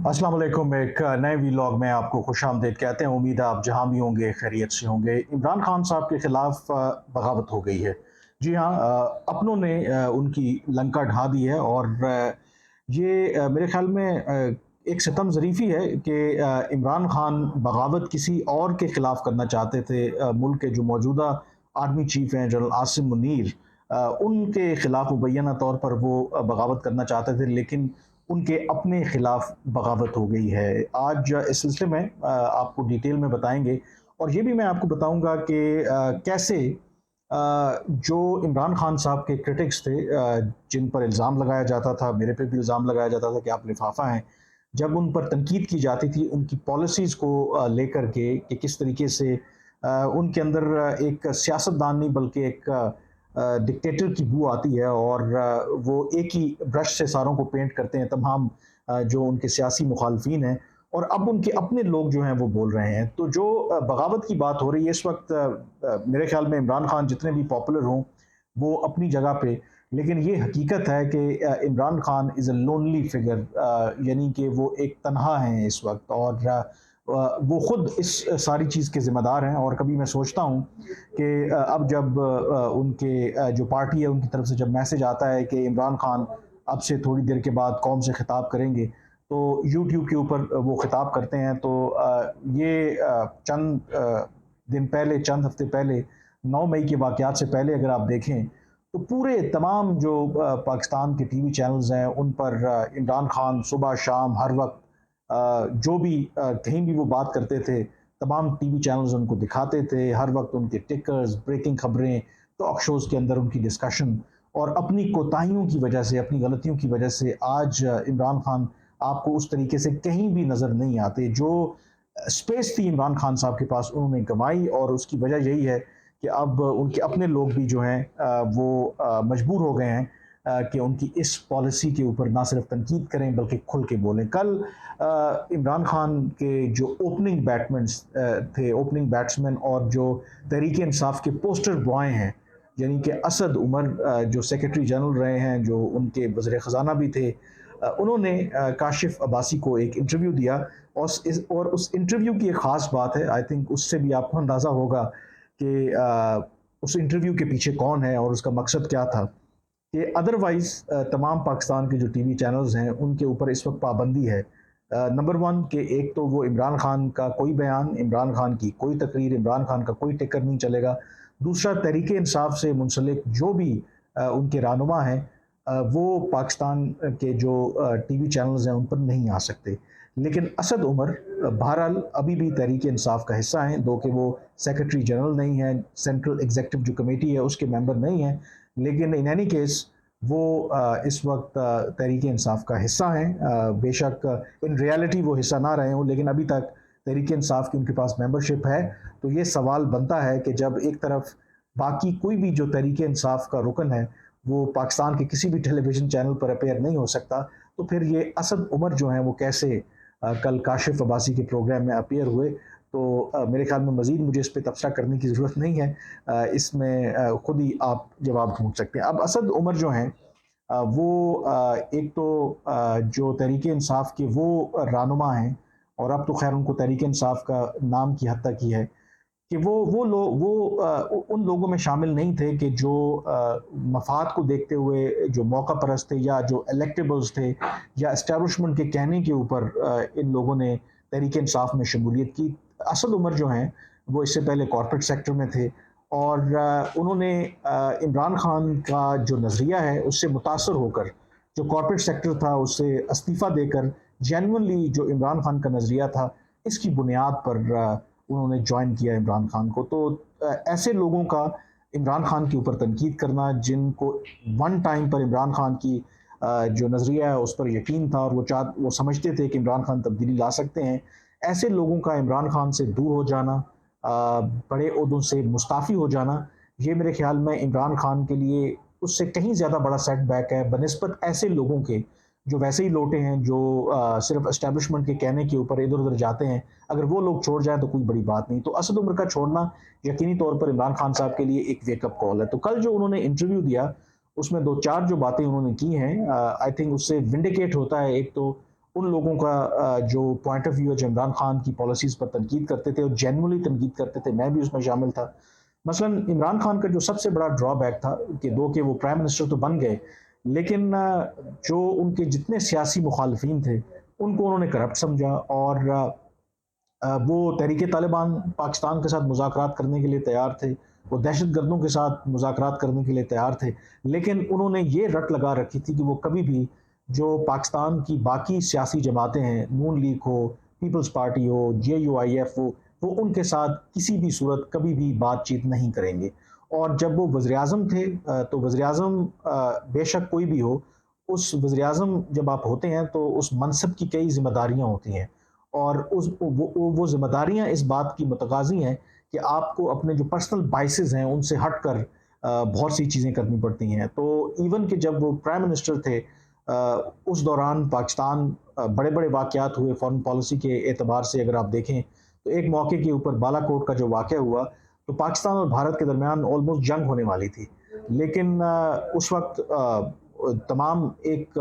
अस्सलाम वालेकुम। एक नए वीलॉग में आपको खुशामदीद कहते हैं। उम्मीद है आप जहाँ भी होंगे खैरियत से होंगे। इमरान खान साहब के खिलाफ बगावत हो गई है। जी हाँ, अपनों ने उनकी लंका ढा दी है और ये मेरे ख्याल में एक सितम ज़रीफ़ी है कि इमरान खान बगावत किसी और के ख़िलाफ़ करना चाहते थे। मुल्क के जो मौजूदा आर्मी चीफ़ हैं जनरल आसिम मुनीर, उनके ख़िलाफ़ मुबैना तौर पर वो बगावत करना चाहते थे, लेकिन उनके अपने खिलाफ बगावत हो गई है। आज इस सिलसिले में आपको डिटेल में बताएँगे और ये भी मैं आपको बताऊँगा कि कैसे जो इमरान खान साहब के क्रिटिक्स थे, जिन पर इल्ज़ाम लगाया जाता था, मेरे पे भी इल्ज़ाम लगाया जाता था कि आप लिफ़ाफ़ा हैं। जब उन पर तनकीद की जाती थी उनकी पॉलिसीज़ को लेकर के कि किस तरीके से उनके अंदर एक सियासतदान नहीं बल्कि एक डिक्टेटर की बू आती है और वो एक ही ब्रश से सारों को पेंट करते हैं तमाम जो उनके सियासी मुखालफिन हैं, और अब उनके अपने लोग जो हैं वो बोल रहे हैं। तो जो बगावत की बात हो रही है इस वक्त, मेरे ख्याल में इमरान खान जितने भी पॉपुलर हों वो अपनी जगह पे, लेकिन ये हकीकत है कि Imran Khan is a lonely figure, यानी कि वो एक तनहा हैं इस वक्त, और वो खुद इस सारी चीज़ के ज़िम्मेदार हैं। और कभी मैं सोचता हूँ कि अब जब उनके जो पार्टी है उनकी तरफ से जब मैसेज आता है कि इमरान खान अब से थोड़ी देर के बाद कौम से खिताब करेंगे, तो यूट्यूब के ऊपर वो खिताब करते हैं, तो ये चंद दिन पहले, चंद हफ्ते पहले, 9 मई के वाक़यात से पहले अगर आप देखें, तो पूरे तमाम जो पाकिस्तान के टीवी चैनल्स हैं उन पर इमरान खान सुबह शाम हर वक्त जो भी कहीं भी वो बात करते थे, तमाम टीवी चैनल्स उनको दिखाते थे। हर वक्त उनके टिकर्स, ब्रेकिंग खबरें, टॉक शोज़ के अंदर उनकी डिस्कशन, और अपनी कोताहियों की वजह से, अपनी गलतियों की वजह से आज इमरान खान आपको उस तरीके से कहीं भी नज़र नहीं आते। जो स्पेस थी इमरान खान साहब के पास उन्होंने गंवाई, और उसकी वजह यही है कि अब उनके अपने लोग भी जो हैं वो मजबूर हो गए हैं कि उनकी इस पॉलिसी के ऊपर ना सिर्फ तनकीद करें बल्कि खुल के बोलें। कल इमरान खान के जो ओपनिंग थे, ओपनिंग बैट्समैन और जो तहरीक इंसाफ के पोस्टर बॉय हैं, यानी कि असद उमर, जो सेक्रेटरी जनरल रहे हैं, जो उनके वज़ीर ख़जाना भी थे, उन्होंने काशिफ अब्बासी को एक इंटरव्यू दिया। और उस इंटरव्यू की एक ख़ास बात है, आई थिंक उससे भी आपको अंदाज़ा होगा कि उस इंटरव्यू के पीछे कौन है और उसका मकसद क्या था। कि अदरवाइज़ तमाम पाकिस्तान के जो टीवी चैनल्स हैं उनके ऊपर इस वक्त पाबंदी है। नंबर वन कि एक तो वो इमरान खान का कोई बयान, इमरान खान की कोई तकरीर, इमरान खान का कोई टिकर नहीं चलेगा। दूसरा, तहरीक इंसाफ से मुंसलिक जो भी उनके रहनुमा हैं, वो पाकिस्तान के जो टीवी चैनल्स हैं उन पर नहीं आ सकते। लेकिन असद उमर बहरहाल अभी भी तहरीक इंसाफ का हिस्सा हैं, दो कि वो सेक्रेटरी जनरल नहीं हैं, सेंट्रल एग्जीक्यूटिव जो कमेटी है उसके मेंबर नहीं हैं, लेकिन इन एनी केस वो इस वक्त तहरीक इंसाफ का हिस्सा हैं। बेशक इन रियलिटी वो हिस्सा ना रहे हों, लेकिन अभी तक तहरीक इंसाफ की उनके पास मेंबरशिप है। तो ये सवाल बनता है कि जब एक तरफ बाकी कोई भी जो तहरीक इंसाफ का रुकन है वो पाकिस्तान के किसी भी टेलीविज़न चैनल पर अपेयर नहीं हो सकता, तो फिर ये असद उमर जो हैं वो कैसे कल काशिफ अब्बासी के प्रोग्राम में अपेयर हुए। तो मेरे ख्याल में मज़ीद मुझे इस पे तबसरा करने की ज़रूरत नहीं है। इसमें खुद ही आप जवाब ढूँढ सकते हैं। अब असद उमर जो हैं, वो एक तो जो तहरीक इंसाफ के वो रहनुमा हैं, और अब तो खैर उनको तहरीक इंसाफ का नाम की हद तक ही है कि उन लोगों में शामिल नहीं थे कि जो मफाद को देखते हुए जो मौका परस्त थे या जो इलेक्टेबल्स थे या इस्टेब्लिशमेंट के कहने के ऊपर इन लोगों ने तहरीक इंसाफ में शमूलियत की। असद उमर जो हैं वो इससे पहले कॉरपोरेट सेक्टर में थे, और उन्होंने इमरान खान का जो नज़रिया है उससे मुतासर होकर जो कॉरपोरेट सेक्टर था उससे इस्तीफ़ा देकर जेन्युइनली जो इमरान खान का नज़रिया था इसकी बुनियाद पर उन्होंने ज्वाइन किया इमरान खान को। तो ऐसे लोगों का इमरान खान के ऊपर तनकीद करना, जिनको वन टाइम पर इमरान खान की जो नज़रिया है उस पर यकीन था और वो समझते थे कि इमरान खान तब्दीली ला सकते हैं, ऐसे लोगों का इमरान खान से दूर हो जाना, बड़े ओहदों से मुस्ताफ़ी हो जाना, ये मेरे ख्याल में इमरान खान के लिए उससे कहीं ज़्यादा बड़ा सेटबैक है बनिस्बत ऐसे लोगों के जो वैसे ही लोटे हैं, जो सिर्फ एस्टेब्लिशमेंट के कहने के ऊपर इधर उधर जाते हैं। अगर वो लोग छोड़ जाएं तो कोई बड़ी बात नहीं। तो असद उमर का छोड़ना यकीनी तौर पर इमरान खान साहब के लिए एक वेकअप कॉल है। तो कल जो उन्होंने इंटरव्यू दिया उसमें दो चार जो बातें उन्होंने की हैं, आई थिंक उससे विंडिकेट होता है एक तो उन लोगों का जो पॉइंट ऑफ व्यू है, जो इमरान खान की पॉलिसीज़ पर तनकीद करते थे और जेन्युइनली तनकीद करते थे, मैं भी उसमें शामिल था। मसलन इमरान खान का जो सबसे बड़ा ड्रॉबैक था कि दो कि वो प्राइम मिनिस्टर तो बन गए, लेकिन जो उनके जितने सियासी मुखालफिन थे, उनको उन्होंने करप्ट समझा और वो तहरीक तालिबान पाकिस्तान के साथ मुज़ाकरात करने के लिए तैयार थे, वो दहशतगर्दों के साथ मुज़ाकरात करने के लिए तैयार थे, लेकिन उन्होंने ये रट लगा रखी थी कि वो कभी भी जो पाकिस्तान की बाकी सियासी जमातें हैं, नून लीग हो, पीपल्स पार्टी हो, JUIF हो, वो उनके साथ किसी भी सूरत कभी भी बातचीत नहीं करेंगे। और जब वो वज़ीर-ए-आज़म थे तो वज़ीर-ए-आज़म बेशक कोई भी हो, उस वज़ीर-ए-आज़म जब आप होते हैं तो उस मनसब की कई ज़िम्मेदारियाँ होती हैं और उस वो ज़िम्मेदारियाँ इस बात की मुतकाज़ी हैं कि आपको अपने जो पर्सनल बायसेस हैं उनसे हटकर बहुत सी चीज़ें करनी पड़ती हैं। तो इवन कि जब वो प्राइम मिनिस्टर थे उस दौरान पाकिस्तान बड़े-बड़े वाक़यात हुए फ़ॉरेन पॉलिसी के एतबार से अगर आप देखें, तो एक मौके के ऊपर बालाकोट का जो वाक़या हुआ, तो पाकिस्तान और भारत के दरमियान ऑलमोस्ट जंग होने वाली थी। लेकिन उस वक़्त तमाम एक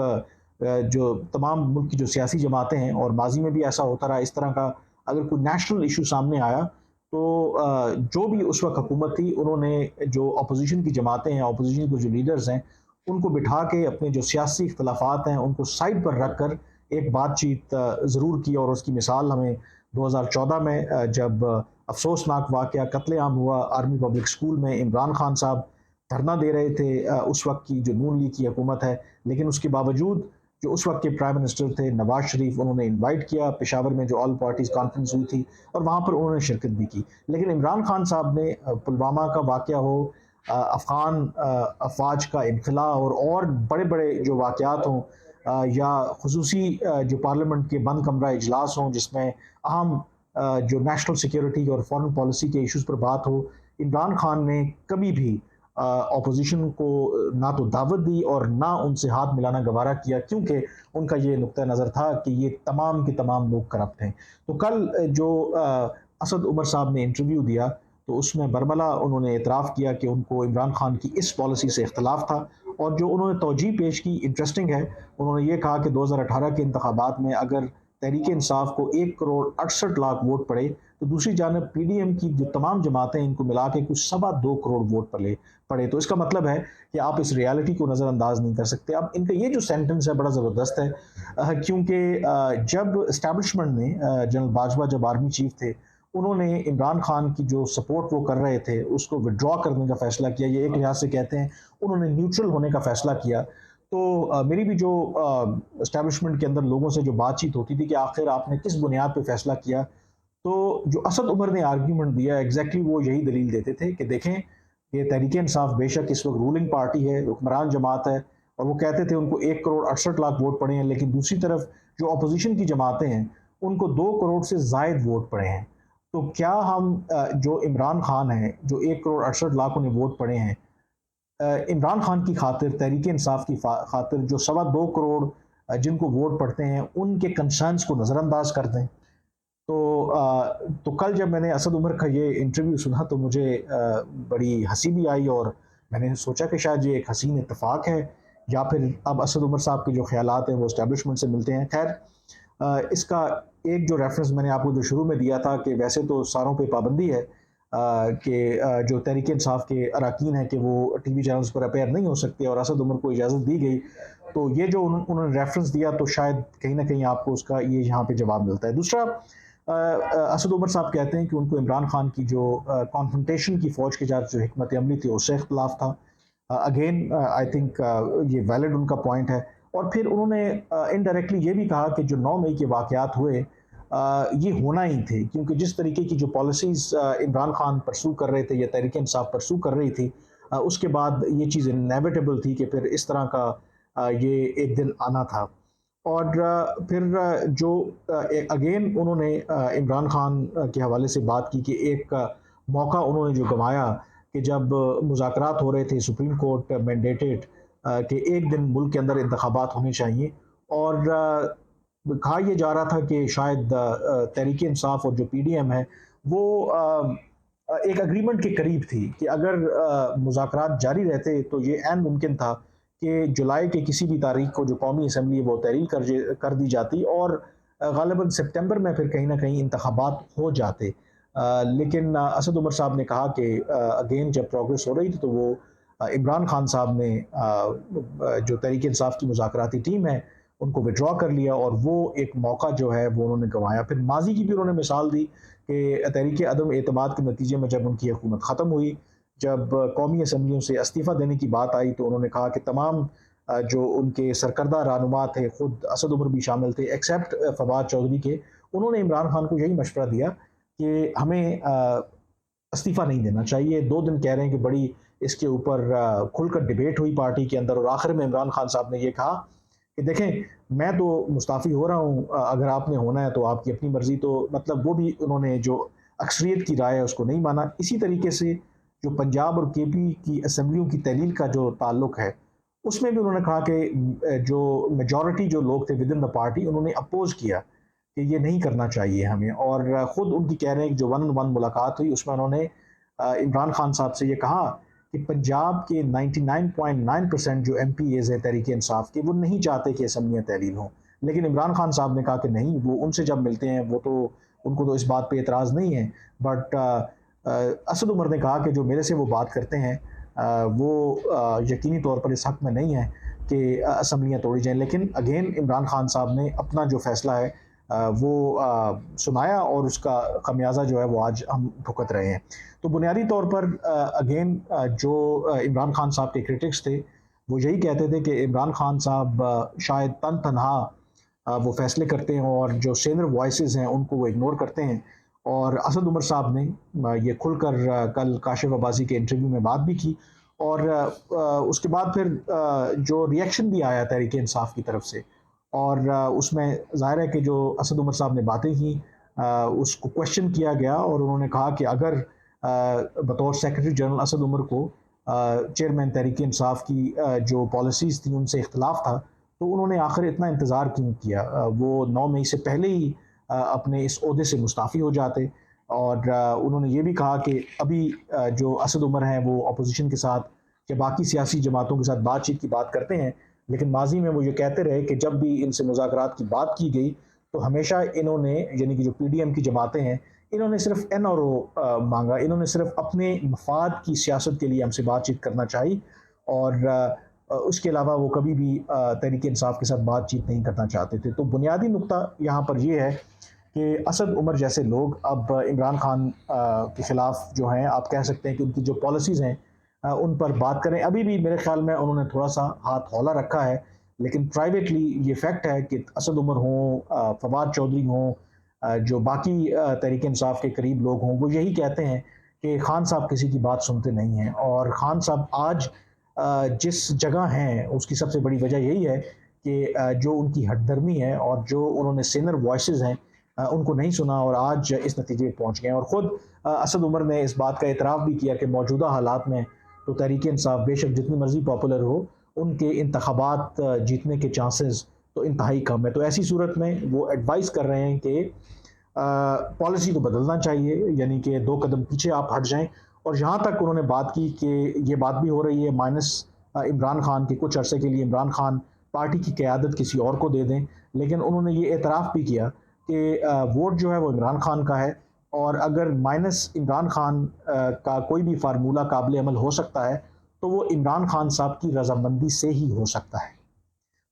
जो तमाम मुल्क की जो सियासी जमातें हैं और माज़ी में भी ऐसा होता रहा, इस तरह का अगर कोई नेशनल इश्यू सामने आया, तो जो भी उस वक़्त हुकूमत थी, उन्होंने जो अपोज़िशन की जमातें हैं, अपोज़िशन के जो लीडर्स हैं, उनको बिठा के अपने जो सियासी इख्तिलाफ़ात हैं, उनको साइड पर रख कर एक बातचीत ज़रूर की और उसकी मिसाल हमें 2014 में जब अफ़सोसनाक वाक़या कत्ले-आम हुआ आर्मी पब्लिक स्कूल में, इमरान खान साहब धरना दे रहे थे उस वक़्त की जो नून लीग की हुकूमत है, लेकिन उसके बावजूद जो उस वक़्त के प्राइम मिनिस्टर थे नवाज़ शरीफ, उन्होंने इनवाइट किया पेशावर में जो ऑल पार्टीज़ कॉन्फ्रेंस हुई थी और वहाँ पर उन्होंने शिरकत भी की। लेकिन इमरान खान साहब ने पुलवामा का वाक़या हो, अफ़गान अफ़वाज का इनख़ला और बड़े-बड़े जो वाक़यात हों या ख़ुसूसी जो पार्लियामेंट के बंद कमरा इजलास हों जिसमें अहम जो नेशनल सिक्योरिटी और फ़ॉरेन पॉलिसी के इश्यूज़ पर बात हो, इमरान खान ने कभी भी ऑपोजिशन को ना तो दावत दी और ना उनसे हाथ मिलाना गवारा किया क्योंकि उनका ये नुक्ता नज़र था कि ये तमाम के तमाम लोग करप्ट हैं। तो कल जो असद उमर साहब ने इंटरव्यू दिया तो उसमें बरमला उन्होंने एतराफ़ किया कि उनको इमरान खान की इस पॉलिसी से इख्तलाफ था और जो उन्होंने तौजीह पेश की इंटरेस्टिंग है। उन्होंने ये कहा कि 2018 के इंतखाबात में अगर तहरीक इंसाफ को 1 करोड़ 68 लाख वोट पड़े तो दूसरी जानब PDM की जो तमाम जमातें इनको मिला के कुछ 2.25 करोड़ वोट पड़े। तो इसका मतलब है कि आप इस रियलिटी को नज़रअंदाज नहीं कर सकते। अब इनका ये जो सेंटेंस है बड़ा ज़बरदस्त है क्योंकि जब इस्टेब्लिशमेंट ने जनरल बाजवा जब आर्मी चीफ थे, उन्होंने इमरान खान की जो सपोर्ट वो कर रहे थे उसको विड्रॉ करने का फ़ैसला किया। ये एक लिहाज से कहते हैं उन्होंने न्यूट्रल होने का फ़ैसला किया। तो मेरी भी जो इस्टेब्लिशमेंट के अंदर लोगों से जो बातचीत होती थी कि आखिर आपने किस बुनियाद पे फ़ैसला किया, तो जो असद उमर ने आर्ग्यूमेंट दिया एग्जैक्टली वो यही दलील देते थे कि देखें ये तहरीक इंसाफ बेशक इस वक्त रूलिंग पार्टी है, हुक्मरान जमात है और वो कहते थे उनको 1 करोड़ 68 लाख वोट पड़े हैं, लेकिन दूसरी तरफ जो अपोजिशन की जमातें हैं उनको 2 करोड़ से ज़ायद वोट पड़े हैं। तो क्या हम जो इमरान खान है जो 1 करोड़ 68 लाख उन्हें वोट पड़े हैं, इमरान खान की खातिर तहरीक इंसाफ की खातिर जो 2.25 करोड़ जिनको वोट पड़ते हैं उनके कंसर्न्स को नज़रअंदाज कर दें। तो कल जब मैंने असद उमर का ये इंटरव्यू सुना तो मुझे बड़ी हंसी भी आई और मैंने सोचा कि शायद ये एक हसीन इत्तेफाक है या फिर अब असद उमर साहब के जो ख्यालात हैं वो इस्टेब्लिशमेंट से मिलते हैं। खैर इसका एक जो रेफरेंस मैंने आपको जो शुरू में दिया था कि वैसे तो सारों पे पाबंदी है कि जो तहरीक इंसाफ के अरकान हैं कि वो TV चैनल्स पर अपेयर नहीं हो सकते और असद उमर को इजाज़त दी गई। तो ये जो उन्होंने रेफरेंस दिया तो शायद कहीं ना कहीं आपको उसका ये यहाँ पे जवाब मिलता है। दूसरा असद उमर साहब कहते हैं कि उनको इमरान खान की जो कॉन्फ्रंटेशन की फ़ौज के साथ जो हिकमत अमली थी उससे इख्तलाफ था। अगेन आई थिंक ये वैलिड उनका पॉइंट है। और फिर उन्होंने इनडायरेक्टली ये भी कहा कि जो 9 मई के वाक़यात हुए ये होना ही थे क्योंकि जिस तरीके की जो पॉलिसीज़ इमरान खान परसू कर रहे थे या तहरीक इंसाफ परसू कर रही थी, उसके बाद ये चीज़ इनेविटेबल थी कि फिर इस तरह का ये एक दिन आना था। और फिर जो अगेन उन्होंने इमरान खान के हवाले से बात की कि एक मौका उन्होंने जो गंवाया कि जब मुज़ाकरात हो रहे थे सुप्रीम कोर्ट मैंडेटेड कि एक दिन मुल्क के अंदर इंतखाबात होने चाहिए और कहा यह जा रहा था कि शायद तहरीक इंसाफ और जो PDM है वो एक अग्रीमेंट के करीब थी कि अगर मुज़ाकरात जारी रहते तो ये ऐन मुमकिन था कि जुलाई के किसी भी तारीख को जो कौमी असम्बली है वो तहरीर कर दी जाती और ग़ालिबन सितंबर में फिर कहीं ना कहीं इंतखाबात हो जाते। लेकिन असद उमर साहब ने कहा कि अगेन जब प्रोग्रेस हो रही थी तो वो इमरान खान साहब ने जो तहरीक इंसाफ की मुज़ाकराती टीम है उनको विड्रॉ कर लिया और वो एक मौका जो है वो उन्होंने गंवाया। फिर माजी की भी उन्होंने मिसाल दी कि तहरीक अदम एतमाद के नतीजे में जब उनकी हुकूमत ख़त्म हुई, जब कौमी असम्बलियों से इस्तीफ़ा देने की बात आई तो उन्होंने कहा कि तमाम जो उनके सरकर्दा रहनुमा थे, खुद असद उमर भी शामिल थे एक्सेप्ट फवाद चौधरी के, उन्होंने इमरान खान को यही मशवरा दिया कि हमें इस्तीफ़ा नहीं देना चाहिए। 2 दिन कह रहे हैं कि बड़ी इसके ऊपर खुलकर डिबेट हुई पार्टी के अंदर और आखिर में इमरान खान साहब ने ये कहा कि देखें, मैं तो मुस्ताफ़ी हो रहा हूँ, अगर आपने होना है तो आपकी अपनी मर्ज़ी। तो मतलब वो भी उन्होंने जो अक्सरियत की राय है उसको नहीं माना। इसी तरीके से जो पंजाब और केपी की असम्बलियों की तहलील का जो ताल्लुक है, उसमें भी उन्होंने कहा कि जो मेजॉरिटी जो लोग थे विद इन द पार्टी उन्होंने अपोज़ किया कि ये नहीं करना चाहिए हमें। और ख़ुद उनकी कह रहे हैं कि जो 1-on-1 मुलाकात हुई उसमें उन्होंने इमरान खान साहब से ये कहा कि पंजाब के 99.9% जो एमपीएज़ हैं तहरीक इंसाफ के, वो नहीं चाहते कि असम्बलियाँ तहलील हों। लेकिन इमरान खान साहब ने कहा कि नहीं, वो उनसे जब मिलते हैं वो तो उनको तो इस बात पे एतराज़ नहीं है। बट असद उमर ने कहा कि जो मेरे से वो बात करते हैं वो यकीनी तौर पर इस हक़ में नहीं है कि असम्बलियाँ तोड़ी जाएँ। लेकिन अगेन इमरान खान साहब ने अपना जो फ़ैसला है वो सुनाया और उसका खमियाजा जो है वो आज हम भुगत रहे हैं। तो बुनियादी तौर पर अगेन जो इमरान खान साहब के क्रिटिक्स थे वो यही कहते थे कि इमरान खान साहब शायद तनहा वो फैसले करते हैं और जो सीनियर वॉइसेस हैं उनको वो इग्नोर करते हैं। और असद उमर साहब ने ये खुलकर कल काशिफ अब्बासी के इंटरव्यू में बात भी की और उसके बाद फिर जो रिएक्शन भी आया तहरीक इंसाफ की तरफ से और उसमें ज़ाहिर है कि जो असद उमर साहब ने बातें की उसको क्वेश्चन किया गया और उन्होंने कहा कि अगर बतौर सेक्रेटरी जनरल असद उमर को चेयरमैन तहरीक इंसाफ की जो पॉलिसीज़ थी उनसे इख्तलाफ था तो उन्होंने आखिर इतना इंतज़ार क्यों किया। वो 9 मई से पहले ही अपने इस ओहदे से मुस्ताफ़ी हो जाते। और उन्होंने ये भी कहा कि अभी जो असद उमर हैं वो अपोजिशन के साथ या बाकी सियासी जमातों के साथ बातचीत की बात करते हैं, लेकिन माजी में वो ये कहते रहे कि जब भी इनसे मुज़ाकरात की बात की गई तो हमेशा इन्होंने, यानी कि जो पीडीएम की जमातें हैं, इन्होंने सिर्फ एनआरओ मांगा, इन्होंने सिर्फ अपने मफाद की सियासत के लिए हमसे बातचीत करना चाहिए और उसके अलावा वो कभी भी तहरीक इंसाफ के साथ बातचीत नहीं करना चाहते थे। तो बुनियादी नुक्ता यहाँ पर ये है कि असद उमर जैसे लोग अब इमरान खान के ख़िलाफ़ जो हैं, आप कह सकते हैं कि उनकी जो पॉलिसीज़ हैं उन पर बात करें। अभी भी मेरे ख़्याल में उन्होंने थोड़ा सा हाथ हौला रखा है, लेकिन प्राइवेटली ये फैक्ट है कि असद उमर हों, फवाद चौधरी हों, जो बाकी तहरीक इंसाफ के करीब लोग हों, वो यही कहते हैं कि खान साहब किसी की बात सुनते नहीं हैं। और खान साहब आज जिस जगह हैं उसकी सबसे बड़ी वजह यही है कि जो उनकी हठधर्मी है और जो उन्होंने सीनियर वॉइसेस हैं उनको नहीं सुना और आज इस नतीजे पर पहुँच गए हैं। और ख़ुद असद उमर ने इस बात का एतराफ़ भी किया कि मौजूदा हालात में तो तहरीक इंसाफ बेशक जितनी मर्ज़ी पॉपुलर हो, उनके इंतखाबात जीतने के चांसेस तो इंतहाई कम है। तो ऐसी सूरत में वो एडवाइस कर रहे हैं कि पॉलिसी को बदलना चाहिए, यानी कि 2 कदम पीछे आप हट जाएं। और यहाँ तक उन्होंने बात की कि ये बात भी हो रही है माइनस इमरान खान के कुछ अरसे के लिए इमरान खान पार्टी की क़यादत किसी और को दे दें। लेकिन उन्होंने ये एतराफ़ भी किया कि वोट जो है वो इमरान खान का है और अगर माइनस इमरान खान का कोई भी फार्मूला काबिल अमल हो सकता है तो वो इमरान खान साहब की रजामंदी से ही हो सकता है।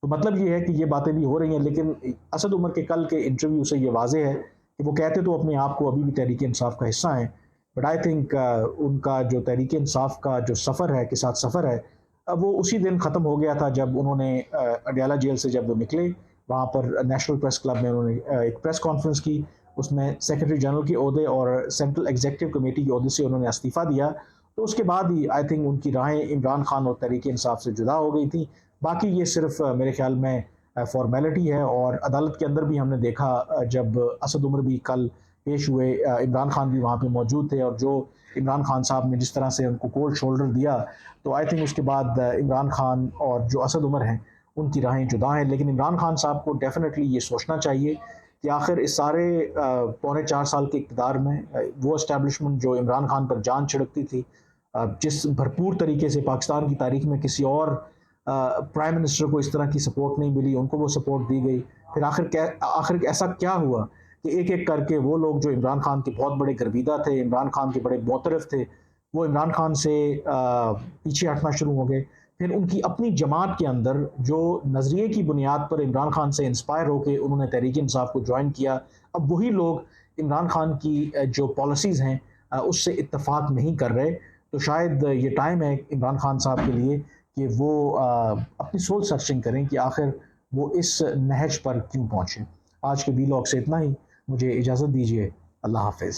तो मतलब ये है कि ये बातें भी हो रही हैं, लेकिन असद उमर के कल के इंटरव्यू से ये वाज़ेह है कि वो कहते तो अपने आप को अभी भी तहरीक इंसाफ का हिस्सा हैं, बट आई थिंक उनका जो तहरीक इंसाफ का जो सफ़र है, के साथ सफ़र है, वो उसी दिन ख़त्म हो गया था जब उन्होंने अडयाला जेल से जब वो निकले, वहाँ पर नेशनल प्रेस क्लब में उन्होंने एक प्रेस कॉन्फ्रेंस की, उसमें सेक्रेटरी जनरल के ओहदे और सेंट्रल एग्जीक्यूटिव कमेटी के ओहदे से उन्होंने इस्तीफ़ा दिया। तो उसके बाद ही आई थिंक उनकी राहें इमरान खान और तहरीक इंसाफ से जुदा हो गई थी। बाकी ये सिर्फ मेरे ख्याल में फॉर्मेलिटी है। और अदालत के अंदर भी हमने देखा जब असद उमर भी कल पेश हुए, इमरान खान भी वहाँ पे मौजूद थे और जो इमरान खान साहब ने जिस तरह से उनको कोल्ड शोल्डर दिया, तो आई थिंक उसके बाद इमरान खान और जो असद उमर हैं उनकी राहें जुदा हैं। लेकिन इमरान खान साहब को डेफिनेटली ये सोचना चाहिए कि आखिर इस सारे पौने 4 साल के इक़्तिदार में वो इस्टेब्लिशमेंट जो इमरान खान पर जान छिड़कती थी, जिस भरपूर तरीके से पाकिस्तान की तारीख में किसी और प्राइम मिनिस्टर को इस तरह की सपोर्ट नहीं मिली, उनको वो सपोर्ट दी गई। फिर आखिर ऐसा क्या हुआ कि एक एक करके वो लोग जो इमरान खान के बहुत बड़े गर्विदा थे, इमरान खान के बड़े मोतरफ थे, वो इमरान खान से पीछे हटना शुरू हो गए। फिर उनकी अपनी जमात के अंदर जो नज़रिए की बुनियाद पर इमरान खान से इंस्पायर होकर उन्होंने तहरीक इंसाफ को ज्वाइन किया, अब वही लोग इमरान खान की जो पॉलिसीज़ हैं उससे इत्तेफाक नहीं कर रहे। तो शायद ये टाइम है इमरान खान साहब के लिए कि वो अपनी सोल सर्चिंग करें कि आखिर वो इस नहज पर क्यों पहुँचे। आज के वीलॉग से इतना ही, मुझे इजाज़त दीजिए। अल्लाह हाफ़िज़।